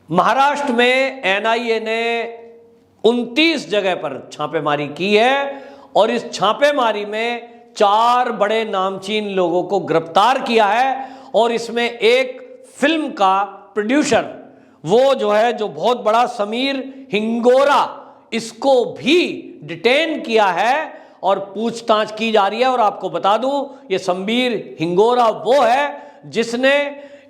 महाराष्ट्र में एनआईए ने 29 जगह पर छापेमारी की है और इस छापेमारी में 4 बड़े नामचीन लोगों को गिरफ्तार किया है और इसमें एक फिल्म का प्रोड्यूसर वो जो है जो बहुत बड़ा समीर हिंगोरा, इसको भी डिटेन किया है और पूछताछ की जा रही है। और आपको बता दूं ये समीर हिंगोरा वो है जिसने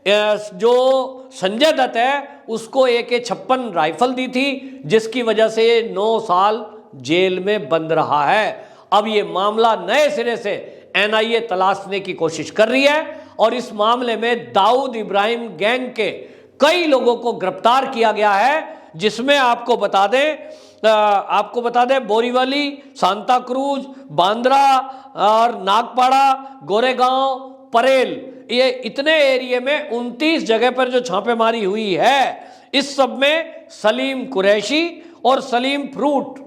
जो संजय दत्त है उसको AK-56 राइफल दी थी, जिसकी वजह से 9 साल जेल में बंद रहा है। अब ये मामला नए सिरे से एनआईए तलाशने की कोशिश कर रही है और इस मामले में दाऊद इब्राहिम गैंग के कई लोगों को गिरफ्तार किया गया है, जिसमें आपको बता दें बोरीवली, सांता क्रूज, बांद्रा और नागपाड़ा, गोरेगांव, परेल, ये इतने एरिया में 29 जगह पर जो छापेमारी हुई है, इस सब में सलीम कुरैशी और सलीम फ्रूट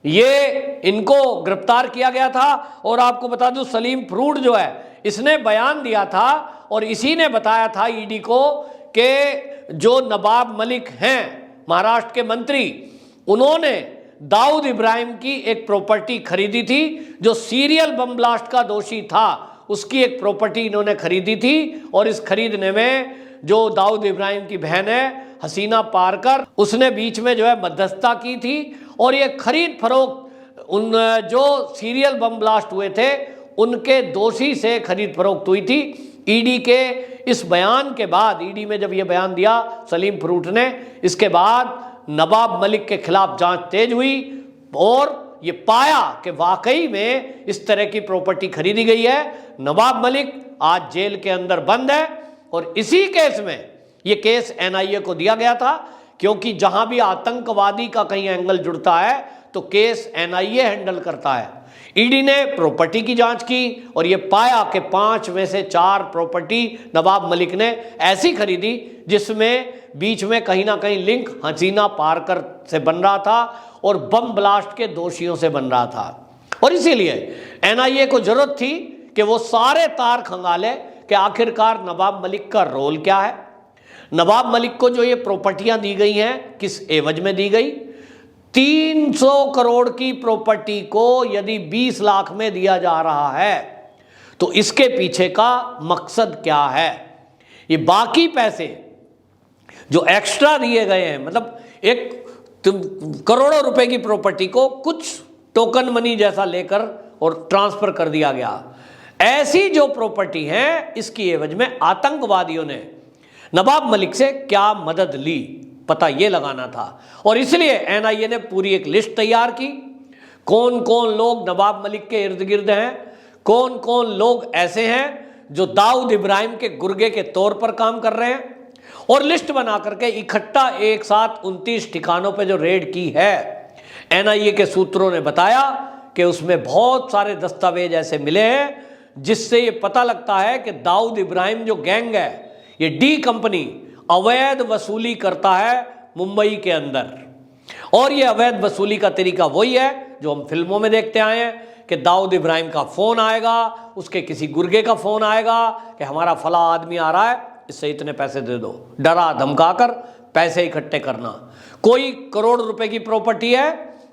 ये इनको गिरफ्तार किया गया था। और आपको बता दूं सलीम फ्रूट जो है इसने बयान दिया था और इसी ने बताया था ईडी को कि जो नवाब मलिक हैं महाराष्ट्र के मंत्री, उन्होंने दाऊद इब्राहिम की एक प्रॉपर्टी खरीदी थी, जो सीरियल बम ब्लास्ट का दोषी था उसकी एक प्रॉपर्टी इन्होंने खरीदी थी। और इस खरीदने में जो दाऊद इब्राहिम की बहन है हसीना पारकर, उसने बीच में जो है मध्यस्थता की थी और ये खरीद फरोख्त उन जो सीरियल बम ब्लास्ट हुए थे उनके दोषी से खरीद फरोख्त हुई थी। ईडी के इस बयान के बाद, ईडी में जब ये बयान दिया सलीम फ्रूट ने, इसके बाद नवाब मलिक के खिलाफ जांच तेज हुई और ये पाया कि वाकई में इस तरह की प्रॉपर्टी खरीदी गई है। नवाब मलिक आज जेल के अंदर बंद है और इसी केस में ये केस एनआईए को दिया गया था, क्योंकि जहां भी आतंकवादी का कहीं एंगल जुड़ता है तो केस एनआईए हैंडल करता है। ईडी ने प्रॉपर्टी की जांच की और ये पाया कि 5 में से 4 प्रॉपर्टी नवाब मलिक ने ऐसी खरीदी जिसमें बीच में कहीं ना कहीं लिंक हसीना पारकर से बन रहा था और बम ब्लास्ट के दोषियों से बन रहा था। और इसीलिए एनआईए को जरूरत थी कि वो सारे तार खंगाले कि आखिरकार नवाब मलिक का रोल क्या है। नवाब मलिक को जो ये प्रॉपर्टियां दी गई हैं किस एवज में दी गई? 300 करोड़ की प्रॉपर्टी को यदि 20 लाख में दिया जा रहा है तो इसके पीछे का मकसद क्या है? ये बाकी पैसे जो एक्स्ट्रा दिए गए हैं, मतलब एक करोड़ों रुपए की प्रॉपर्टी को कुछ टोकन मनी जैसा लेकर और ट्रांसफर कर दिया गया, ऐसी जो प्रॉपर्टी है इसकी एवज में आतंकवादियों ने नवाब मलिक से क्या मदद ली, पता ये लगाना था। और इसलिए एनआईए ने पूरी एक लिस्ट तैयार की, कौन कौन लोग नवाब मलिक के इर्द गिर्द हैं, कौन कौन लोग ऐसे हैं जो दाऊद इब्राहिम के गुर्गे के तौर पर काम कर रहे हैं, और लिस्ट बना करके इकट्ठा एक साथ 29 ठिकानों पे जो रेड की है। एनआईए के सूत्रों ने बताया कि उसमें बहुत सारे दस्तावेज ऐसे मिले हैं जिससे ये पता लगता है कि दाऊद इब्राहिम जो गैंग है ये डी कंपनी अवैध वसूली करता है मुंबई के अंदर। और ये अवैध वसूली का तरीका वही है जो हम फिल्मों में देखते आए हैं कि दाऊद इब्राहिम का फोन आएगा, उसके किसी गुर्गे का फोन आएगा कि हमारा फला आदमी आ रहा है, इससे इतने पैसे दे दो, डरा धमकाकर पैसे इकट्ठे करना। कोई करोड़ रुपए की प्रॉपर्टी है,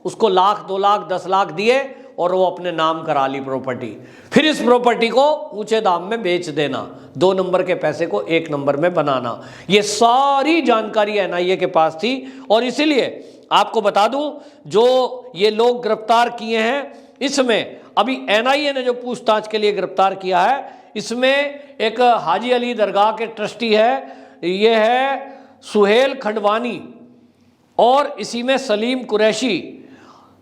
उसको लाख, 2 लाख, 10 लाख दिए और वो अपने नाम करा ली प्रॉपर्टी, फिर इस प्रॉपर्टी को ऊंचे दाम में बेच देना, 2 नंबर के पैसे को 1 नंबर में बनाना। ये सारी जानकारी एनआईए के पास थी। और इसीलिए आपको बता दूं जो ये लोग गिरफ्तार किए हैं, इसमें अभी एनआईए ने जो पूछताछ के लिए गिरफ्तार किया है, इसमें एक हाजी अली दरगाह के ट्रस्टी है, ये है सुहेल खंडवानी, और इसी में सलीम कुरैशी,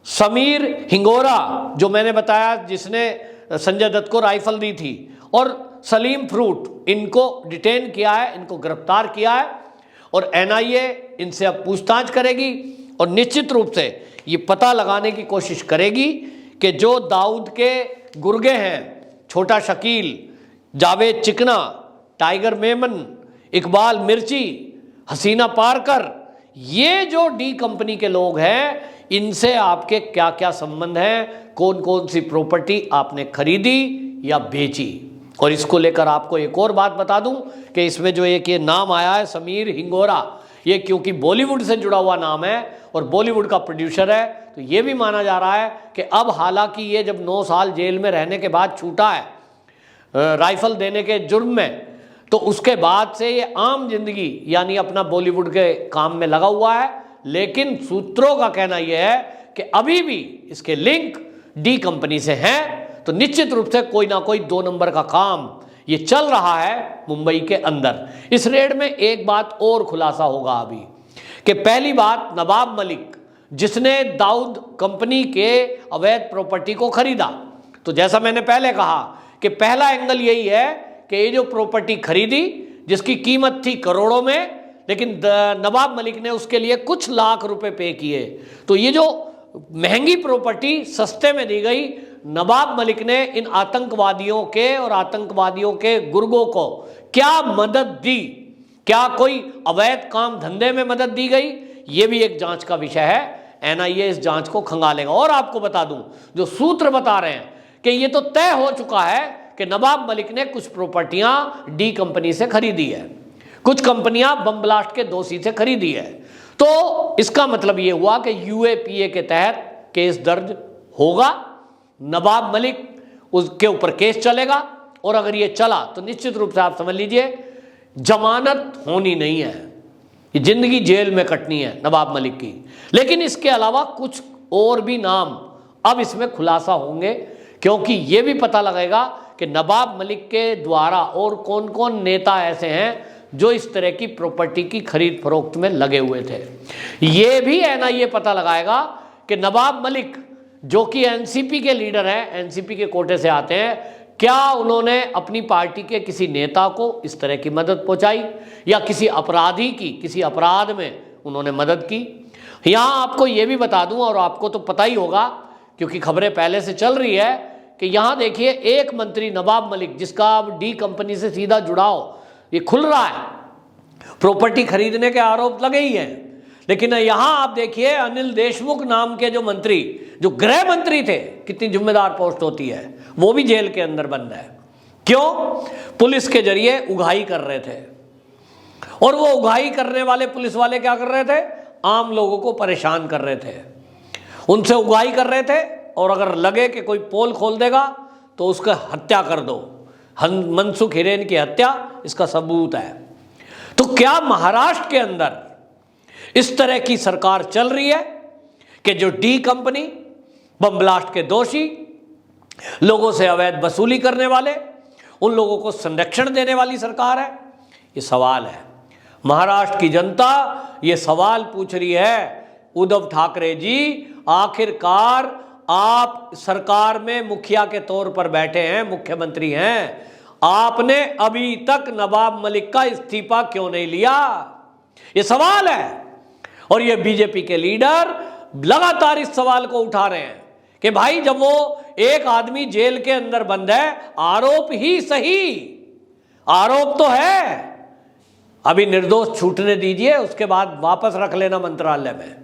समीर हिंगोरा जो मैंने बताया जिसने संजय दत्त को राइफल दी थी, और सलीम फ्रूट, इनको डिटेन किया है, इनको गिरफ्तार किया है। और एनआईए इनसे अब पूछताछ करेगी और निश्चित रूप से ये पता लगाने की कोशिश करेगी कि जो दाऊद के गुर्गे हैं, छोटा शकील, जावेद चिकना, टाइगर मेमन, इकबाल मिर्ची, हसीना पारकर, ये जो डी कंपनी के लोग हैं, इनसे आपके क्या क्या संबंध हैं, कौन कौन सी प्रॉपर्टी आपने खरीदी या बेची। और इसको लेकर आपको एक और बात बता दूं कि इसमें जो एक ये नाम आया है समीर हिंगोरा, ये क्योंकि बॉलीवुड से जुड़ा हुआ नाम है और बॉलीवुड का प्रोड्यूसर है, तो ये भी माना जा रहा है कि अब हालांकि ये जब 9 साल जेल में रहने के बाद छूटा है राइफल देने के जुर्म में, तो उसके बाद से ये आम जिंदगी यानी अपना बॉलीवुड के काम में लगा हुआ है। लेकिन सूत्रों का कहना यह है कि अभी भी इसके लिंक डी कंपनी से हैं, तो निश्चित रूप से कोई ना कोई 2 नंबर का काम ये चल रहा है मुंबई के अंदर। इस रेड में एक बात और खुलासा होगा अभी कि पहली बात, नवाब मलिक जिसने दाऊद कंपनी के अवैध प्रॉपर्टी को खरीदा, तो जैसा मैंने पहले कहा कि पहला एंगल यही है कि ये जो प्रॉपर्टी खरीदी जिसकी कीमत थी करोड़ों में, लेकिन नवाब मलिक ने उसके लिए कुछ लाख रुपए पे किए, तो ये जो महंगी प्रॉपर्टी सस्ते में दी गई, नवाब मलिक ने इन आतंकवादियों के और आतंकवादियों के गुर्गों को क्या मदद दी, क्या कोई अवैध काम धंधे में मदद दी गई, ये भी एक जांच का विषय है। एनआईए इस जांच को खंगालेगा। और आपको बता दूं, जो सूत्र बता रहे हैं कि ये तो तय हो चुका है कि नवाब मलिक ने कुछ प्रॉपर्टियां डी कंपनी से खरीदी है, कुछ कंपनियां बम ब्लास्ट के दोषी से खरीदी है, तो इसका मतलब ये हुआ कि यूएपीए के तहत केस दर्ज होगा, नवाब मलिक उसके ऊपर केस चलेगा, और अगर ये चला तो निश्चित रूप से आप समझ लीजिए जमानत होनी नहीं है, ये जिंदगी जेल में कटनी है नवाब मलिक की। लेकिन इसके अलावा कुछ और भी नाम अब इसमें खुलासा होंगे, क्योंकि ये भी पता लगेगा कि नवाब मलिक के द्वारा और कौन कौन नेता ऐसे हैं जो इस तरह की प्रॉपर्टी की खरीद फरोख्त में लगे हुए थे। ये भी एनआईए पता लगाएगा कि नवाब मलिक जो कि एनसीपी के लीडर हैं, एनसीपी के कोटे से आते हैं, क्या उन्होंने अपनी पार्टी के किसी नेता को इस तरह की मदद पहुंचाई या किसी अपराधी की किसी अपराध में उन्होंने मदद की। यहाँ आपको ये भी बता दूं, और आपको तो पता ही होगा क्योंकि खबरें पहले से चल रही है, कि यहाँ देखिए एक मंत्री नवाब मलिक जिसका अब डी कंपनी से सीधा जुड़ाव ये खुल रहा है, प्रॉपर्टी खरीदने के आरोप लगे ही हैं, लेकिन यहाँ आप देखिए अनिल देशमुख नाम के जो मंत्री, जो गृह मंत्री थे, कितनी जिम्मेदार पोस्ट होती है, वो भी जेल के अंदर बंद है। क्यों? पुलिस के जरिए उगाही कर रहे थे, और वो उगाही करने वाले पुलिस वाले क्या कर रहे थे? आम लोगों को परेशान कर रहे थे, उनसे उगाही कर रहे थे, और अगर लगे कि कोई पोल खोल देगा तो उसका हत्या कर दो। मनसुख हिरेन की हत्या इसका सबूत है। तो क्या महाराष्ट्र के अंदर इस तरह की सरकार चल रही है कि जो डी कंपनी, बम ब्लास्ट के दोषी, लोगों से अवैध वसूली करने वाले, उन लोगों को संरक्षण देने वाली सरकार है? ये सवाल है। महाराष्ट्र की जनता ये सवाल पूछ रही है, उद्धव ठाकरे जी आखिरकार आप सरकार में मुखिया के तौर पर बैठे हैं, मुख्यमंत्री हैं, आपने अभी तक नवाब मलिक का इस्तीफा क्यों नहीं लिया? ये सवाल है। और ये बीजेपी के लीडर लगातार इस सवाल को उठा रहे हैं कि भाई जब वो एक आदमी जेल के अंदर बंद है, आरोप ही सही, आरोप तो है, अभी निर्दोष छूटने दीजिए, उसके बाद वापस रख लेना मंत्रालय में,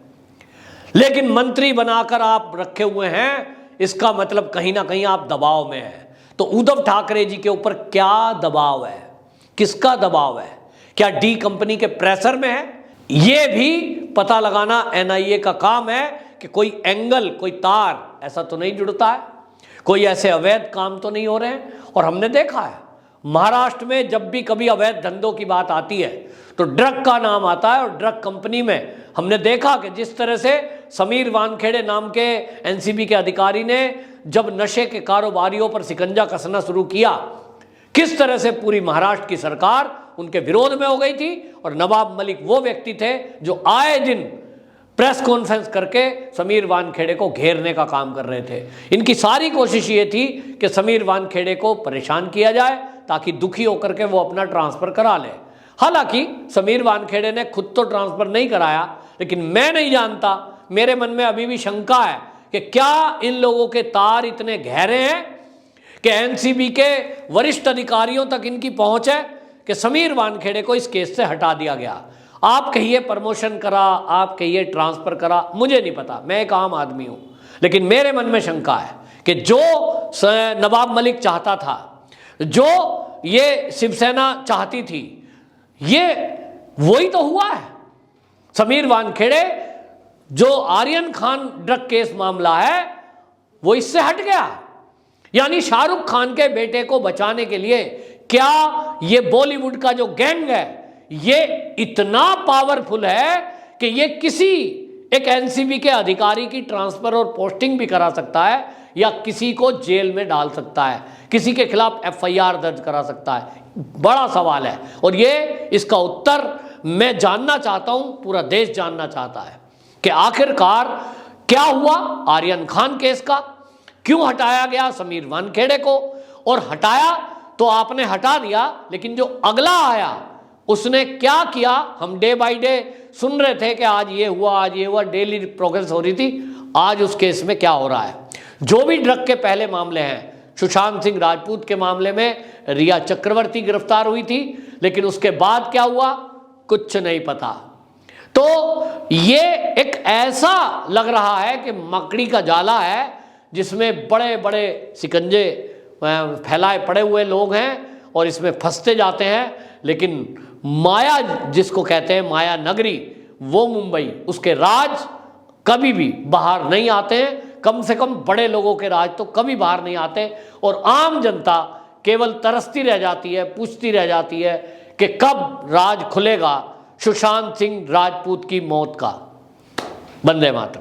लेकिन मंत्री बनाकर आप रखे हुए हैं, इसका मतलब कहीं ना कहीं आप दबाव में हैं। तो उद्धव ठाकरे जी के ऊपर क्या दबाव है, किसका दबाव है? क्या डी कंपनी के प्रेशर में है? यह भी पता लगाना एनआईए का काम है कि कोई एंगल, कोई तार ऐसा तो नहीं जुड़ता है, कोई ऐसे अवैध काम तो नहीं हो रहे हैं। और हमने देखा है महाराष्ट्र में जब भी कभी अवैध धंधों की बात आती है तो ड्रग का नाम आता है, और ड्रग कंपनी में हमने देखा कि जिस तरह से समीर वानखेड़े नाम के एनसीबी के अधिकारी ने जब नशे के कारोबारियों पर शिकंजा कसना शुरू किया, किस तरह से पूरी महाराष्ट्र की सरकार उनके विरोध में हो गई थी। और नवाब मलिक वो व्यक्ति थे जो आए दिन प्रेस कॉन्फ्रेंस करके समीर वानखेड़े को घेरने का काम कर रहे थे। इनकी सारी कोशिश ये थी कि समीर वानखेड़े को परेशान किया जाए ताकि दुखी होकर के वो अपना ट्रांसफर करा ले। हालांकि समीर वानखेड़े ने खुद तो ट्रांसफर नहीं कराया, लेकिन मैं नहीं जानता, मेरे मन में अभी भी शंका है कि क्या इन लोगों के तार इतने गहरे हैं कि एनसीबी के वरिष्ठ अधिकारियों तक इनकी पहुंच है कि समीर वानखेड़े को इस केस से हटा दिया गया। आप कहिए प्रमोशन करा, आप कहिए ट्रांसफर करा, मुझे नहीं पता, मैं एक आम आदमी हूं, लेकिन मेरे मन में शंका है कि जो नवाब मलिक चाहता था, जो ये शिवसेना चाहती थी, ये वही तो हुआ है। समीर वानखेड़े, जो आर्यन खान ड्रग केस मामला है वो इससे हट गया। यानी शाहरुख खान के बेटे को बचाने के लिए क्या ये बॉलीवुड का जो गैंग है ये इतना पावरफुल है कि ये किसी एक एनसीबी के अधिकारी की ट्रांसफर और पोस्टिंग भी करा सकता है या किसी को जेल में डाल सकता है, किसी के खिलाफ एफआईआर दर्ज करा सकता है। बड़ा सवाल है और ये इसका उत्तर मैं जानना चाहता हूं, पूरा देश जानना चाहता है कि आखिरकार क्या हुआ आर्यन खान केस का, क्यों हटाया गया समीर वानखेड़े को, और हटाया तो आपने हटा दिया, लेकिन जो अगला आया उसने क्या किया। हम डे बाय डे सुन रहे थे कि आज ये हुआ, आज ये हुआ, डेली प्रोग्रेस हो रही थी। आज उस केस में क्या हो रहा है। जो भी ड्रग के पहले मामले हैं, सुशांत सिंह राजपूत के मामले में रिया चक्रवर्ती गिरफ्तार हुई थी, लेकिन उसके बाद क्या हुआ कुछ नहीं पता। तो ये एक ऐसा लग रहा है कि मकड़ी का जाला है जिसमें बड़े बड़े सिकंजे फैलाए पड़े हुए लोग हैं और इसमें फंसते जाते हैं, लेकिन माया जिसको कहते हैं माया नगरी, वो मुंबई, उसके राज कभी भी बाहर नहीं आते हैं। कम से कम बड़े लोगों के राज तो कभी बाहर नहीं आते और आम जनता केवल तरसती रह जाती है, पूछती रह जाती है कि कब राज खुलेगा सुशांत सिंह राजपूत की मौत का। वंदे मातरम।